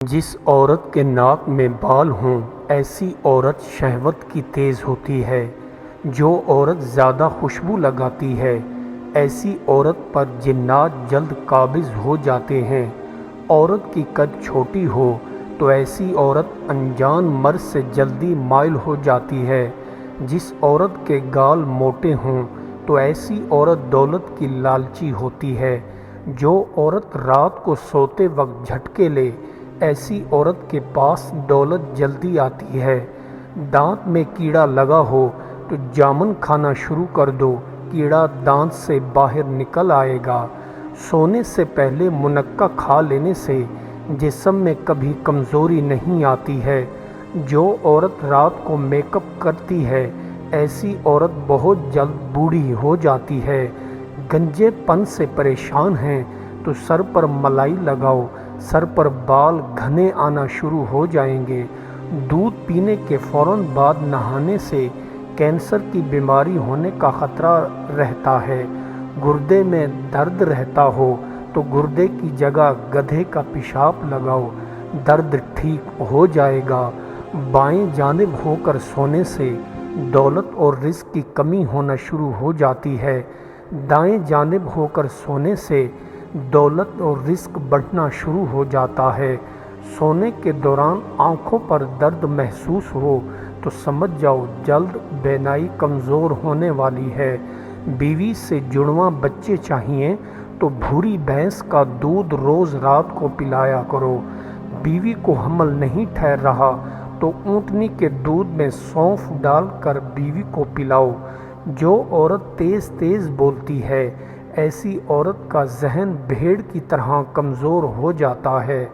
جس عورت کے ناک میں بال ہوں ایسی عورت شہوت کی تیز ہوتی ہے۔ جو عورت زیادہ خوشبو لگاتی ہے ایسی عورت پر جنات جلد قابض ہو جاتے ہیں۔ عورت کی قد چھوٹی ہو تو ایسی عورت انجان مرد سے جلدی مائل ہو جاتی ہے۔ جس عورت کے گال موٹے ہوں تو ایسی عورت دولت کی لالچی ہوتی ہے۔ جو عورت رات کو سوتے وقت جھٹکے لے ایسی عورت کے پاس دولت جلدی آتی ہے۔ دانت میں کیڑا لگا ہو تو جامن کھانا شروع کر دو، کیڑا دانت سے باہر نکل آئے گا۔ سونے سے پہلے منقع کھا لینے سے جسم میں کبھی کمزوری نہیں آتی ہے۔ جو عورت رات کو میک اپ کرتی ہے ایسی عورت بہت جلد بوڑھی ہو جاتی ہے۔ گنجے پن سے پریشان ہیں تو سر پر ملائی لگاؤ، سر پر بال گھنے آنا شروع ہو جائیں گے۔ دودھ پینے کے فوراً بعد نہانے سے کینسر کی بیماری ہونے کا خطرہ رہتا ہے۔ گردے میں درد رہتا ہو تو گردے کی جگہ گدھے کا پیشاب لگاؤ، درد ٹھیک ہو جائے گا۔ بائیں جانب ہو کر سونے سے دولت اور رزق کی کمی ہونا شروع ہو جاتی ہے۔ دائیں جانب ہو کر سونے سے دولت اور رزق بڑھنا شروع ہو جاتا ہے۔ سونے کے دوران آنکھوں پر درد محسوس ہو تو سمجھ جاؤ جلد بینائی کمزور ہونے والی ہے۔ بیوی سے جڑواں بچے چاہئیں تو بھوری بھینس کا دودھ روز رات کو پلایا کرو۔ بیوی کو حمل نہیں ٹھہر رہا تو اونٹنی کے دودھ میں سونف ڈال کر بیوی کو پلاؤ۔ جو عورت تیز تیز بولتی ہے ایسی عورت کا ذہن بھیڑ کی طرح کمزور ہو جاتا ہے۔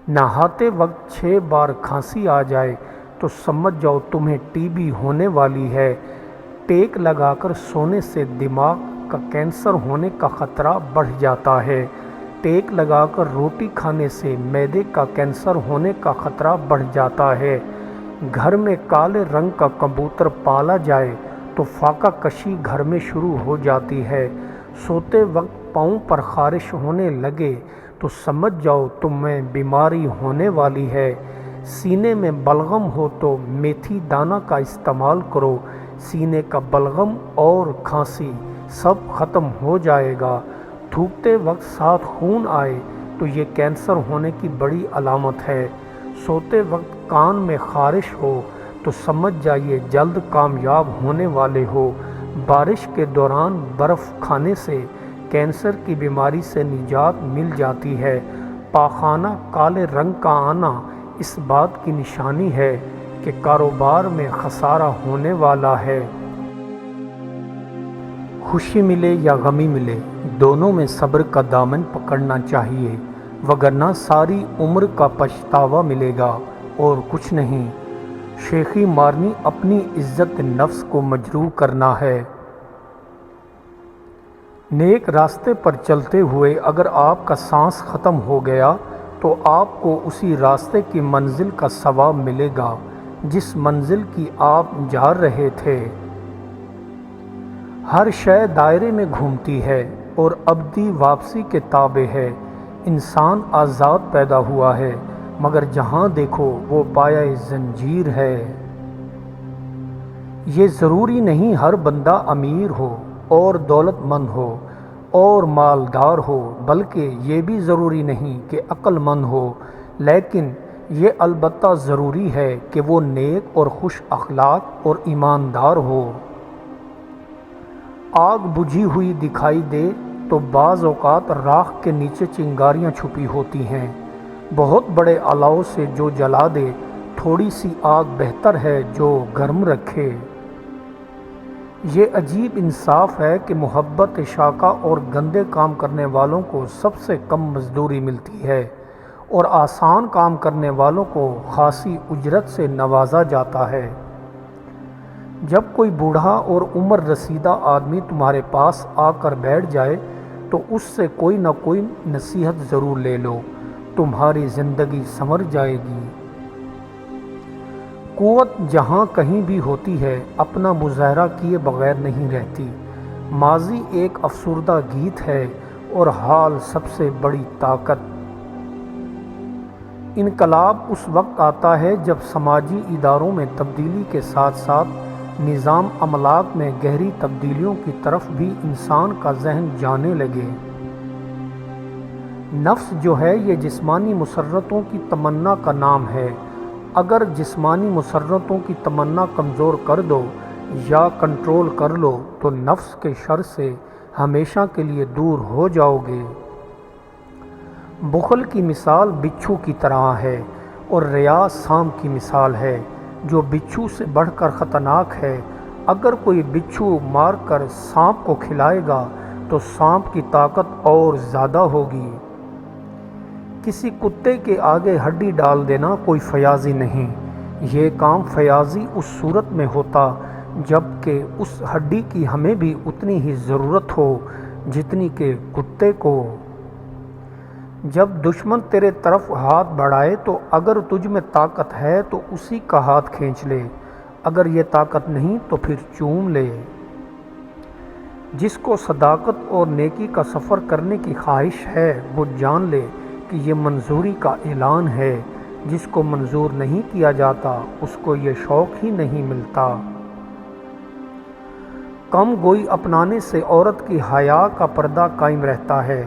نہاتے وقت 6 بار کھانسی آ جائے تو سمجھ جاؤ تمہیں ٹی بی ہونے والی ہے۔ ٹیک لگا کر سونے سے دماغ کا کینسر ہونے کا خطرہ بڑھ جاتا ہے۔ ٹیک لگا کر روٹی کھانے سے معدے کا کینسر ہونے کا خطرہ بڑھ جاتا ہے۔ گھر میں کالے رنگ کا کبوتر پالا جائے تو فاقہ کشی گھر میں شروع ہو جاتی ہے۔ سوتے وقت پاؤں پر خارش ہونے لگے تو سمجھ جاؤ تمہیں بیماری ہونے والی ہے۔ سینے میں بلغم ہو تو میتھی دانہ کا استعمال کرو، سینے کا بلغم اور کھانسی سب ختم ہو جائے گا۔ تھوکتے وقت ساتھ خون آئے تو یہ کینسر ہونے کی بڑی علامت ہے۔ سوتے وقت کان میں خارش ہو تو سمجھ جائیے جلد کامیاب ہونے والے ہو۔ بارش کے دوران برف کھانے سے کینسر کی بیماری سے نجات مل جاتی ہے۔ پاخانہ کالے رنگ کا آنا اس بات کی نشانی ہے کہ کاروبار میں خسارہ ہونے والا ہے۔ خوشی ملے یا غمی ملے دونوں میں صبر کا دامن پکڑنا چاہیے، وگرنہ ساری عمر کا پچھتاوا ملے گا اور کچھ نہیں۔ شیخی مارنی اپنی عزت نفس کو مجروح کرنا ہے۔ نیک راستے پر چلتے ہوئے اگر آپ کا سانس ختم ہو گیا تو آپ کو اسی راستے کی منزل کا ثواب ملے گا جس منزل کی آپ جا رہے تھے۔ ہر شے دائرے میں گھومتی ہے اور ابدی واپسی کے تابع ہے۔ انسان آزاد پیدا ہوا ہے مگر جہاں دیکھو وہ پایہ زنجیر ہے۔ یہ ضروری نہیں ہر بندہ امیر ہو اور دولت مند ہو اور مالدار ہو، بلکہ یہ بھی ضروری نہیں کہ عقل مند ہو، لیکن یہ البتہ ضروری ہے کہ وہ نیک اور خوش اخلاق اور ایماندار ہو۔ آگ بجھی ہوئی دکھائی دے تو بعض اوقات راکھ کے نیچے چنگاریاں چھپی ہوتی ہیں۔ بہت بڑے الاؤ سے جو جلا دے تھوڑی سی آگ بہتر ہے جو گرم رکھے۔ یہ عجیب انصاف ہے کہ محبت شاکہ اور گندے کام کرنے والوں کو سب سے کم مزدوری ملتی ہے اور آسان کام کرنے والوں کو خاصی اجرت سے نوازا جاتا ہے۔ جب کوئی بوڑھا اور عمر رسیدہ آدمی تمہارے پاس آ کر بیٹھ جائے تو اس سے کوئی نہ کوئی نصیحت ضرور لے لو، تمہاری زندگی سنور جائے گی۔ قوت جہاں کہیں بھی ہوتی ہے اپنا مظاہرہ کیے بغیر نہیں رہتی۔ ماضی ایک افسردہ گیت ہے اور حال سب سے بڑی طاقت۔ انقلاب اس وقت آتا ہے جب سماجی اداروں میں تبدیلی کے ساتھ ساتھ نظام عملاق میں گہری تبدیلیوں کی طرف بھی انسان کا ذہن جانے لگے۔ نفس جو ہے یہ جسمانی مسرتوں کی تمنا کا نام ہے۔ اگر جسمانی مسرتوں کی تمنا کمزور کر دو یا کنٹرول کر لو تو نفس کے شر سے ہمیشہ کے لیے دور ہو جاؤ گے۔ بخل کی مثال بچھو کی طرح ہے اور ریا سانپ کی مثال ہے جو بچھو سے بڑھ کر خطرناک ہے۔ اگر کوئی بچھو مار کر سانپ کو کھلائے گا تو سانپ کی طاقت اور زیادہ ہوگی۔ کسی کتے کے آگے ہڈی ڈال دینا کوئی فیاضی نہیں۔ یہ کام فیاضی اس صورت میں ہوتا جب کہ اس ہڈی کی ہمیں بھی اتنی ہی ضرورت ہو جتنی کہ کتے کو۔ جب دشمن تیرے طرف ہاتھ بڑھائے تو اگر تجھ میں طاقت ہے تو اسی کا ہاتھ کھینچ لے، اگر یہ طاقت نہیں تو پھر چوم لے۔ جس کو صداقت اور نیکی کا سفر کرنے کی خواہش ہے وہ جان لے کہ یہ منظوری کا اعلان ہے۔ جس کو منظور نہیں کیا جاتا اس کو یہ شوق ہی نہیں ملتا۔ کم گوئی اپنانے سے عورت کی حیا کا پردہ قائم رہتا ہے۔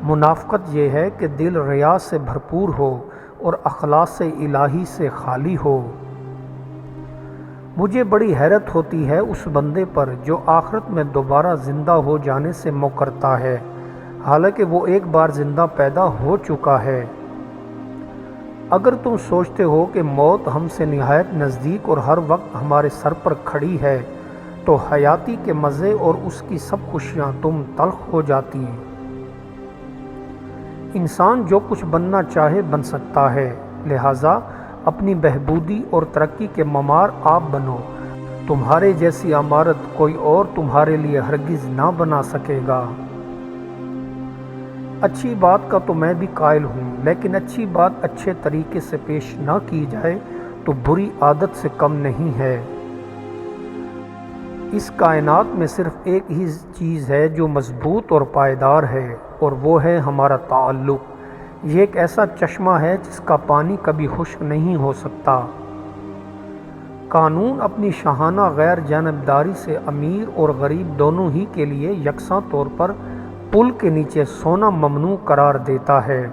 منافقت یہ ہے کہ دل ریا سے بھرپور ہو اور اخلاص الہی سے خالی ہو۔ مجھے بڑی حیرت ہوتی ہے اس بندے پر جو آخرت میں دوبارہ زندہ ہو جانے سے مکرتا ہے، حالانکہ وہ ایک بار زندہ پیدا ہو چکا ہے۔ اگر تم سوچتے ہو کہ موت ہم سے نہایت نزدیک اور ہر وقت ہمارے سر پر کھڑی ہے تو حیاتی کے مزے اور اس کی سب خوشیاں تم تلخ ہو جاتی۔ انسان جو کچھ بننا چاہے بن سکتا ہے، لہٰذا اپنی بہبودی اور ترقی کے معمار آپ بنو۔ تمہارے جیسی عمارت کوئی اور تمہارے لیے ہرگز نہ بنا سکے گا۔ اچھی بات کا تو میں بھی قائل ہوں، لیکن اچھی بات اچھے طریقے سے پیش نہ کی جائے تو بری عادت سے کم نہیں ہے۔ اس کائنات میں صرف ایک ہی چیز ہے جو مضبوط اور پائیدار ہے اور وہ ہے ہمارا تعلق۔ یہ ایک ایسا چشمہ ہے جس کا پانی کبھی خشک نہیں ہو سکتا۔ قانون اپنی شاہانہ غیر جانبداری سے امیر اور غریب دونوں ہی کے لیے یکساں طور پر پل کے نیچے سونا ممنوع قرار دیتا ہے۔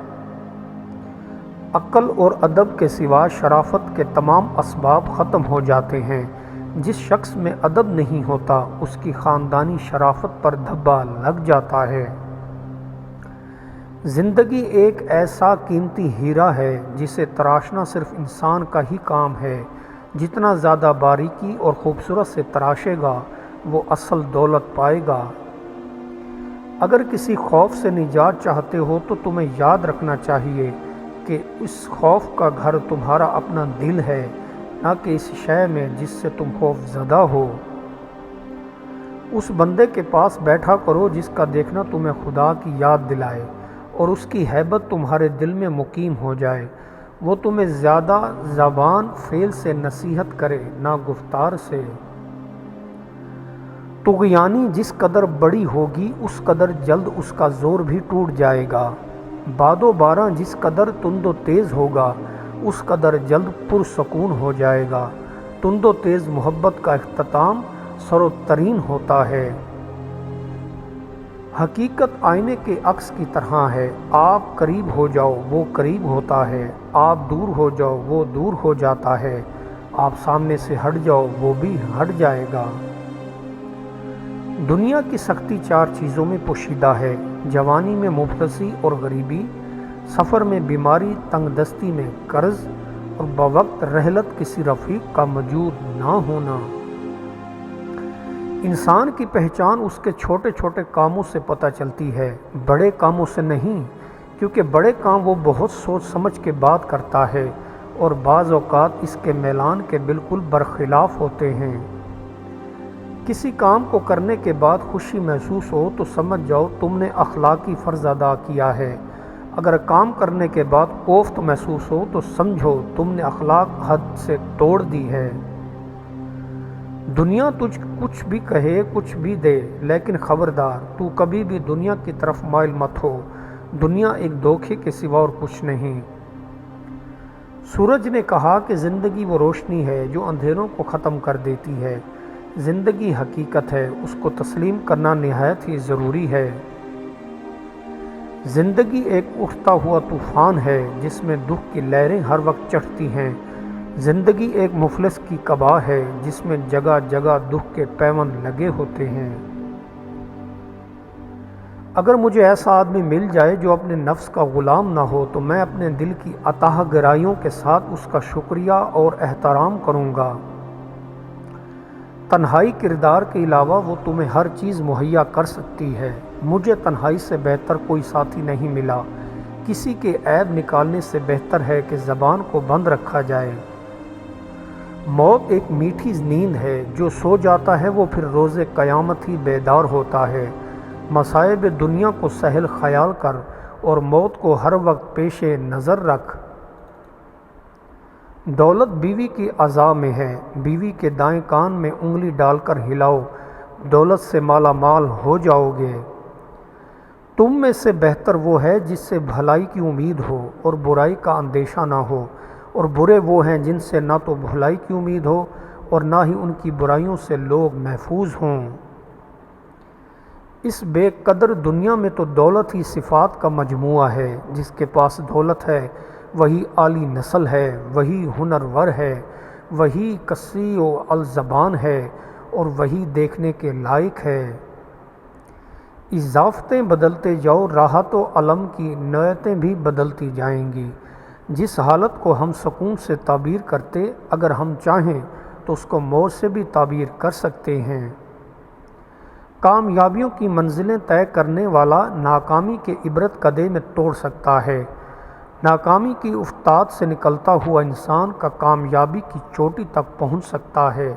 عقل اور ادب کے سوا شرافت کے تمام اسباب ختم ہو جاتے ہیں۔ جس شخص میں ادب نہیں ہوتا اس کی خاندانی شرافت پر دھبا لگ جاتا ہے۔ زندگی ایک ایسا قیمتی ہیرا ہے جسے تراشنا صرف انسان کا ہی کام ہے۔ جتنا زیادہ باریکی اور خوبصورت سے تراشے گا وہ اصل دولت پائے گا۔ اگر کسی خوف سے نجات چاہتے ہو تو تمہیں یاد رکھنا چاہیے کہ اس خوف کا گھر تمہارا اپنا دل ہے، نہ کہ اس شے میں جس سے تم خوف زدہ ہو۔ اس بندے کے پاس بیٹھا کرو جس کا دیکھنا تمہیں خدا کی یاد دلائے اور اس کی ہیبت تمہارے دل میں مقیم ہو جائے۔ وہ تمہیں زیادہ زبان فعل سے نصیحت کرے نہ گفتار سے۔ طغیانی جس قدر بڑی ہوگی اس قدر جلد اس کا زور بھی ٹوٹ جائے گا۔ باد و باراں جس قدر تند و تیز ہوگا اس قدر جلد پرسکون ہو جائے گا۔ تند و تیز محبت کا اختتام سر و ترین ہوتا ہے۔ حقیقت آئینے کے عکس کی طرح ہے، آپ قریب ہو جاؤ وہ قریب ہوتا ہے، آپ دور ہو جاؤ وہ دور ہو جاتا ہے، آپ سامنے سے ہٹ جاؤ وہ بھی ہٹ جائے گا۔ دنیا کی سختی چار چیزوں میں پوشیدہ ہے: جوانی میں مفلسی اور غریبی، سفر میں بیماری، تنگ دستی میں قرض، اور بوقت رحلت کسی رفیق کا موجود نہ ہونا۔ انسان کی پہچان اس کے چھوٹے چھوٹے کاموں سے پتہ چلتی ہے، بڑے کاموں سے نہیں، کیونکہ بڑے کام وہ بہت سوچ سمجھ کے بات کرتا ہے اور بعض اوقات اس کے میلان کے بالکل برخلاف ہوتے ہیں۔ کسی کام کو کرنے کے بعد خوشی محسوس ہو تو سمجھ جاؤ تم نے اخلاقی فرض ادا کیا ہے۔ اگر کام کرنے کے بعد کوفت محسوس ہو تو سمجھو تم نے اخلاق حد سے توڑ دی ہے۔ دنیا تجھ کچھ بھی کہے کچھ بھی دے، لیکن خبردار تو کبھی بھی دنیا کی طرف مائل مت ہو۔ دنیا ایک دھوکے کے سوا اور کچھ نہیں۔ سورج نے کہا کہ زندگی وہ روشنی ہے جو اندھیروں کو ختم کر دیتی ہے۔ زندگی حقیقت ہے، اس کو تسلیم کرنا نہایت ہی ضروری ہے۔ زندگی ایک اٹھتا ہوا طوفان ہے جس میں دکھ کی لہریں ہر وقت چڑھتی ہیں۔ زندگی ایک مفلس کی کباہ ہے جس میں جگہ جگہ دکھ کے پیوند لگے ہوتے ہیں۔ اگر مجھے ایسا آدمی مل جائے جو اپنے نفس کا غلام نہ ہو تو میں اپنے دل کی اتاہ گہرائیوں کے ساتھ اس کا شکریہ اور احترام کروں گا۔ تنہائی کردار کے علاوہ وہ تمہیں ہر چیز مہیا کر سکتی ہے۔ مجھے تنہائی سے بہتر کوئی ساتھی نہیں ملا۔ کسی کے عیب نکالنے سے بہتر ہے کہ زبان کو بند رکھا جائے۔ موت ایک میٹھی نیند ہے، جو سو جاتا ہے وہ پھر روز قیامت ہی بیدار ہوتا ہے۔ مصائب دنیا کو سہل خیال کر اور موت کو ہر وقت پیش نظر رکھ۔ دولت بیوی کی اعضاء میں ہے، بیوی کے دائیں کان میں انگلی ڈال کر ہلاؤ، دولت سے مالا مال ہو جاؤ گے۔ تم میں سے بہتر وہ ہے جس سے بھلائی کی امید ہو اور برائی کا اندیشہ نہ ہو، اور برے وہ ہیں جن سے نہ تو بھلائی کی امید ہو اور نہ ہی ان کی برائیوں سے لوگ محفوظ ہوں۔ اس بے قدر دنیا میں تو دولت ہی صفات کا مجموعہ ہے۔ جس کے پاس دولت ہے وہی عالی نسل ہے، وہی ہنرور ہے، وہی کثیر الزبان ہے اور وہی دیکھنے کے لائق ہے۔ اضافتیں بدلتے جاؤ، راحت و علم کی نوعیتیں بھی بدلتی جائیں گی۔ جس حالت کو ہم سکون سے تعبیر کرتے، اگر ہم چاہیں تو اس کو موت سے بھی تعبیر کر سکتے ہیں۔ کامیابیوں کی منزلیں طے کرنے والا ناکامی کے عبرت کدے میں توڑ سکتا ہے۔ ناکامی کی افتاد سے نکلتا ہوا انسان کا کامیابی کی چوٹی تک پہنچ سکتا ہے۔